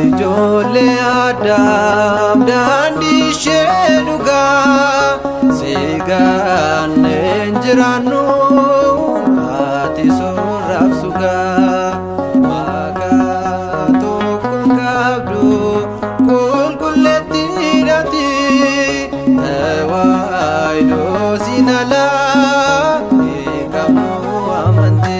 Ijoollee Adam daandii ishee dhugaa sigaanneen jiraannu ati soorraaf sugaa maqaa tokkoon qabdu qulqulleetti hidhati tawaayidoo siin alaa hin qabnu amantee.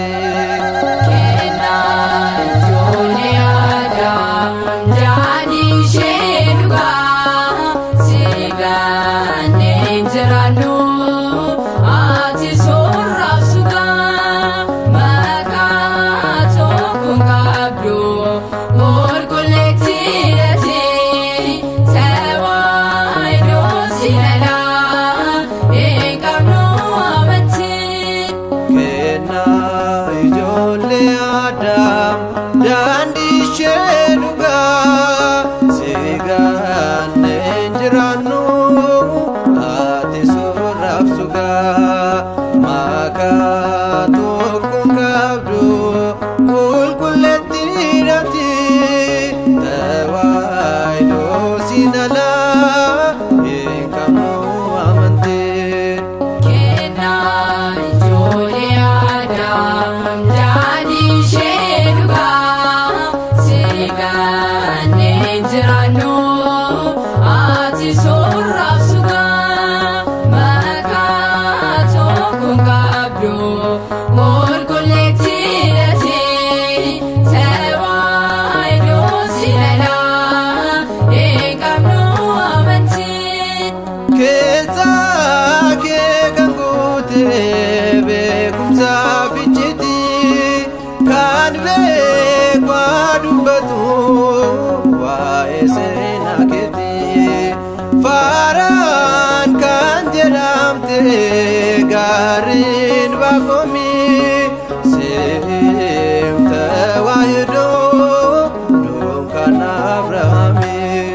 Ijoollee Adam daandii ishee dhugaa sigaanneen jiraannu ati soorraaf sugaa maqaa tokkoon qabdu qulqulleetti hidhati tawaayidoo siin alaa hin qabnu amantee. Kan beekwaa dubbatu waa'ee seenaa keetii Faaraan kan jedhamte gaariin Baaqoomii si'imta waayidoo dunkaan Abrahaamii.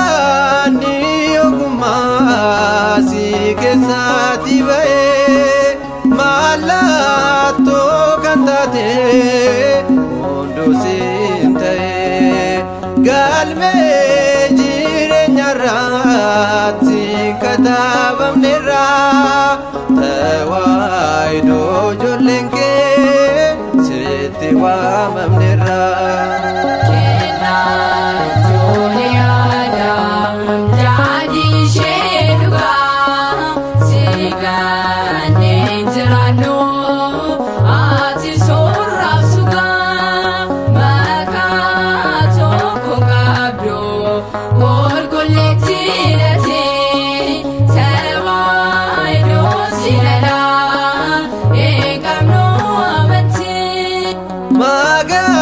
Galaanni ogummaa si keessatti ba'ee mallattoo kan taate hunduu siin ta'ee galmee jireenyarratti katabamneerraa tawaayidoo ijoolleen kee sitti waamamneerraa.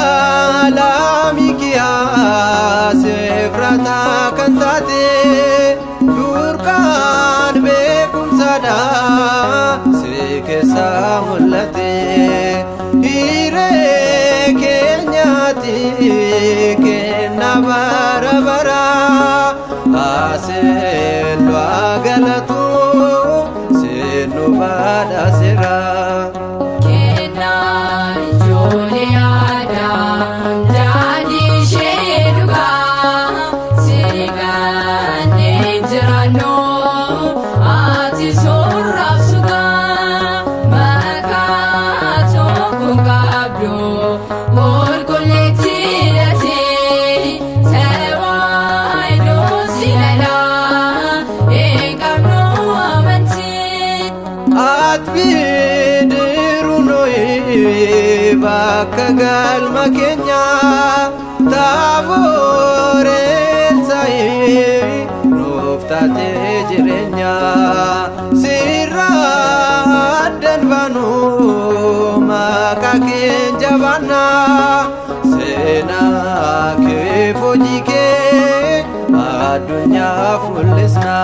Magaalaa Mikiyaas Efraataa kan taate durkaan beekumsaadhaa si keessa mul'ate hiree keenyaatti kenna bara baraa aseellu galatu seennu badhaaseera. Magaalaa bakka galma keenya Taaboreen sa'ee nuuf taatee jireenya sirraa addan baanu maqaa keenya jabaanna seenaa kee hojii kee addunyaaf mul'isna.